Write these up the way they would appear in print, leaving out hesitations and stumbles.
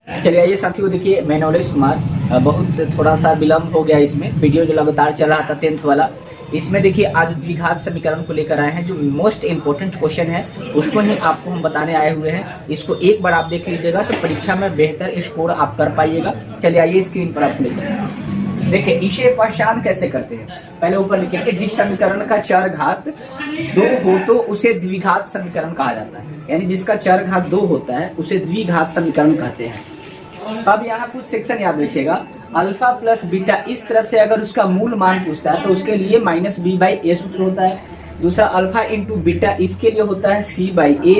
चलिए आइए साथियों, देखिए मैं नवलेश कुमार। बहुत थोड़ा सा विलम्ब हो गया इसमें, वीडियो जो लगातार चल रहा था 10th वाला, इसमें देखिए आज द्विघात समीकरण को लेकर आए हैं। जो मोस्ट इम्पोर्टेंट क्वेश्चन है उसको ही आपको हम बताने आए हुए हैं। इसको एक बार आप देख लीजिएगा तो परीक्षा में बेहतर स्कोर आप कर पाइएगा। चलिए आइए स्क्रीन पर आप ले जाइए। देखिए इसे पहचान कैसे करते हैं, पहले ऊपर लिखेंगे जिस समीकरण का चर घात 2 हो तो उसे द्विघात समीकरण कहा जाता है। यानी जिसका चर घात 2 होता है उसे द्विघात समीकरण कहते हैं। अब यहाँ कुछ सेक्शन याद रखिएगा, अल्फा प्लस बीटा, इस तरह से अगर उसका मूल मान पूछता है तो उसके लिए -b/a सूत्र होता है। दूसरा अल्फा इंटू बीटा, इसके लिए होता है c/a।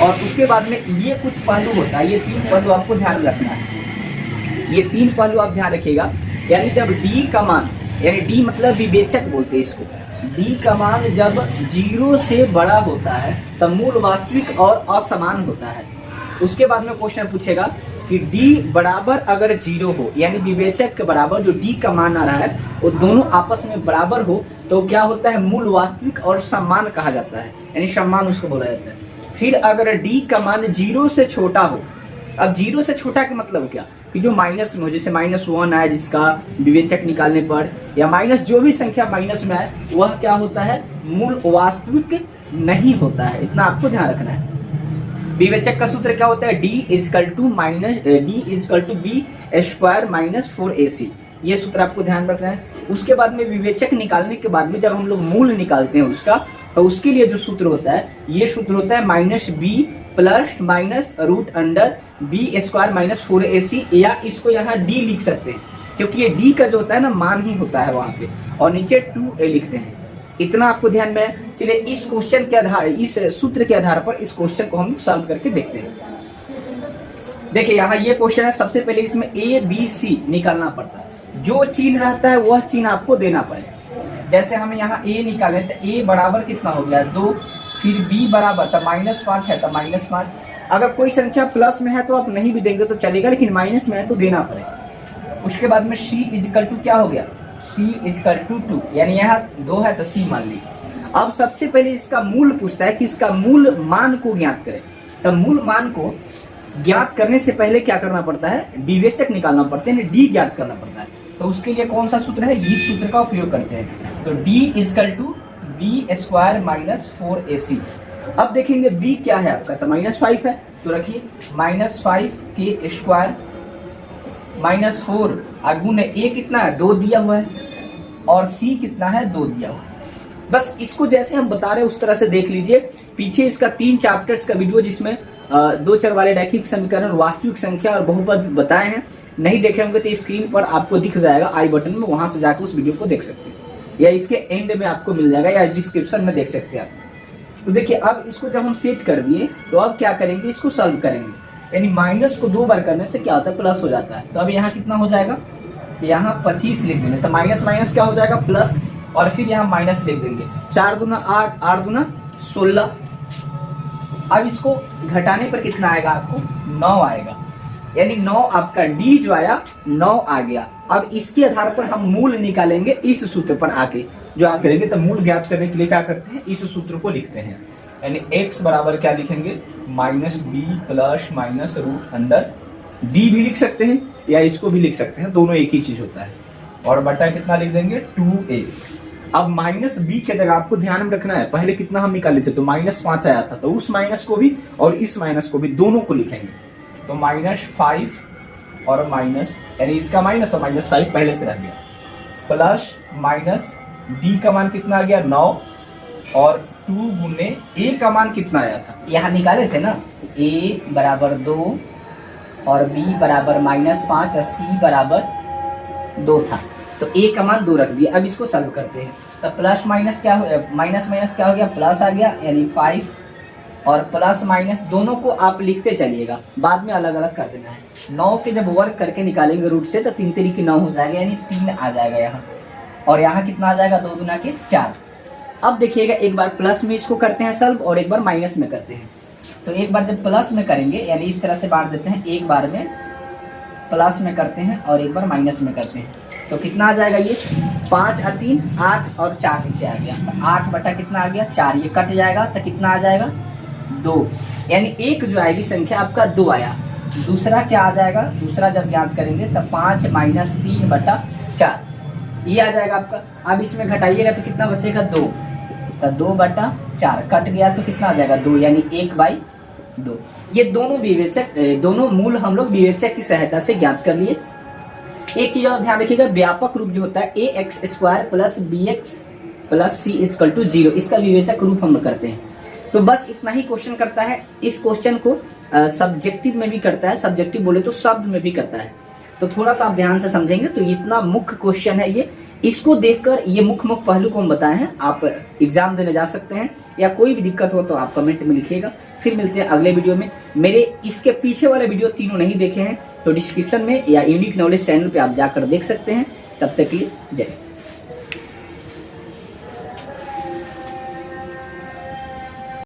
और उसके बाद में ये कुछ पहलू होता है, ये 3 पहलू आपको ध्यान रखना है। ये 3 पहलू आप ध्यान रखिएगा। यानी जब d का मान, यानी d मतलब विवेचक बोलते हैं इसको, d का मान जब 0 से बड़ा होता है तब मूल वास्तविक और असमान होता है। उसके बाद में क्वेश्चन पूछेगा कि d बराबर अगर 0 हो, यानी विवेचक के बराबर जो d का मान आ रहा है वो दोनों आपस में बराबर हो तो क्या होता है, मूल वास्तविक और समान कहा जाता है, यानी सम्मान उसको बोला जाता है। फिर अगर d का मान 0 से छोटा हो, अब 0 से छोटा का मतलब क्या कि जो माइनस में हो, जैसे -1 आए जिसका विवेचक निकालने पर, या माइनस जो भी संख्या माइनस में आए वह क्या होता है, मूल वास्तविक नहीं होता है। इतना आपको ध्यान रखना है। विवेचक का सूत्र क्या होता है, d = b² - 4ac। ये सूत्र आपको ध्यान रखना है। उसके बाद में विवेचक निकालने के बाद में जब हम लोग मूल निकालते हैं उसका, तो उसके लिए जो सूत्र होता है, ये सूत्र होता है -b प्लस -√b² - 4ac, या इसको यहाँ d लिख सकते हैं क्योंकि ये d का जो होता है ना मान ही होता है वहां पे, और नीचे 2a लिखते हैं। इतना आपको ध्यान में है। चलिए इस क्वेश्चन के आधार, इस सूत्र के आधार पर इस क्वेश्चन को हम सॉल्व करके देखते हैं। देखिए यहाँ ये क्वेश्चन है, सबसे पहले इसमें a b c निकालना पड़ता है। जो चिन्ह रहता है वह चिन्ह आपको देना पड़ेगा। जैसे हम यहाँ a निकाले तो a बराबर कितना हो गया 2, फिर b बराबर तो -5 है तो -5। अगर कोई संख्या प्लस में है तो आप नहीं भी देंगे तो चलेगा, लेकिन माइनस में है तो देना पड़ेगा। उसके बाद में c = क्या हो गया, c = 2, यानी यहाँ 2 है तो c मान ली। अब सबसे पहले इसका मूल पूछता है कि इसका मूल मान को ज्ञात करें। तो मूल मान को ज्ञात करने से पहले क्या करना पड़ता है, विवेचक निकालना पड़ता है, d ज्ञात करना पड़ता है। तो उसके लिए कौन सा सूत्र है, इस सूत्र का उपयोग करते हैं। तो d = b² - 4ac। अब देखेंगे b क्या है आपका, तो -5 है तो रखिए -5 -4 और गुणे a कितना है 2 दिया हुआ है, और c कितना है 2 दिया हुआ है। बस इसको जैसे हम बता रहे हैं उस तरह से देख लीजिए। पीछे इसका 3 चैप्टर्स का वीडियो जिसमें 2 चर वाले रैखिक समीकरण, वास्तविक संख्या और बहुपद बताए हैं। नहीं देखे होंगे तो स्क्रीन पर आपको दिख जाएगा आई बटन में, वहां से जाकर उस वीडियो को देख सकते हैं, या इसके एंड में आपको मिल जाएगा, या डिस्क्रिप्शन में देख सकते हैं आप। तो देखिए अब इसको जब हम सेट कर दिए तो अब क्या करेंगे, इसको सॉल्व करेंगे। यानी माइनस को 2 बार करने से क्या होता है, प्लस हो जाता है। तो अब यहाँ कितना हो जाएगा, यहाँ 25 लिख देंगे तो माइनस माइनस क्या हो जाएगा प्लस, और फिर यहाँ माइनस लिख देंगे। 4 दूना 8, 8 दूना 16। अब इसको घटाने पर कितना आएगा आपको, 9 आएगा। यानी 9 आपका d जो आया 9 आ गया। अब इसके आधार पर हम मूल निकालेंगे इस सूत्र पर आके। जो आप करेंगे तो मूल ज्ञात करने के लिए क्या करते हैं, इस सूत्र को लिखते हैं। यानी x बराबर क्या लिखेंगे, -b प्लस -√d भी लिख सकते हैं या इसको भी लिख सकते हैं, दोनों एक ही चीज होता है। और बटा कितना लिख देंगे 2a। अब -b के जगह आपको ध्यान में रखना है, पहले कितना हम निकाले थे तो -5 आया था, तो उस माइनस को भी और इस माइनस को भी दोनों को लिखेंगे। तो -5 और माइनस, यानी इसका माइनस और -5 पहले से रह गया, प्लस माइनस d का मान कितना आ गया 9, और 2 गुने a का मान कितना आया था, यहाँ निकाले थे ना, a बराबर 2 और b बराबर -5 और c बराबर 2 था, तो a का मान 2 रख दिया। अब इसको सॉल्व करते हैं तो प्लस माइनस क्या हो, माइनस माइनस क्या हो गया, प्लस आ गया, यानी 5, और प्लस माइनस दोनों को आप लिखते चलिएगा, बाद में अलग अलग कर देना है। 9 के जब वर्क करके निकालेंगे रूट से तो 3 3 9 हो जाएगा, यानी 3 आ जाएगा यहाँ, और यहाँ कितना आ जाएगा 2 दूना के 4। अब देखिएगा एक बार प्लस में इसको करते हैं सॉल्व और एक बार माइनस में करते हैं। तो एक बार जब प्लस में करेंगे यानी इस तरह से बांट देते हैं, एक बार में प्लस में करते हैं और एक बार माइनस में करते हैं, तो कितना आ जाएगा ये 5 और 3 8 और 4 नीचे आ गया, तो 8 बटा कितना आ गया 4, ये कट जाएगा तो कितना आ जाएगा 2, यानी एक जो आएगी संख्या आपका 2 आया। दूसरा क्या आ जाएगा, दूसरा जब ज्ञात करेंगे तब 5 माइनस 3/4 ये आ जाएगा आपका। अब इसमें घटाइएगा तो कितना बचेगा 2, तो 2/4 कट गया तो कितना आ जाएगा 2, यानी 1/2। ये दोनों विवेचक, दोनों मूल हम लोग विवेचक की सहायता से ज्ञात कर लिए। एक चीज और ध्यान रखिएगा, व्यापक रूप जो होता है ax² plus bx plus c equal to 0, इसका विवेचक रूप हम लोग करते हैं। तो बस इतना ही क्वेश्चन करता है। इस क्वेश्चन को सब्जेक्टिव में भी करता है, सब्जेक्टिव बोले तो शब्द में भी करता है। तो थोड़ा सा आप ध्यान से समझेंगे तो इतना मुख्य क्वेश्चन है ये। इसको देखकर ये मुख्य पहलू को हम बताए हैं, आप एग्जाम देने जा सकते हैं। या कोई भी दिक्कत हो तो आप कमेंट में लिखिएगा। फिर मिलते हैं अगले वीडियो में। मेरे इसके पीछे वाले वीडियो तीनों नहीं देखे हैं तो डिस्क्रिप्शन में या यूनिक नॉलेज चैनल पे आप जाकर देख सकते हैं। तब तक के लिए जय।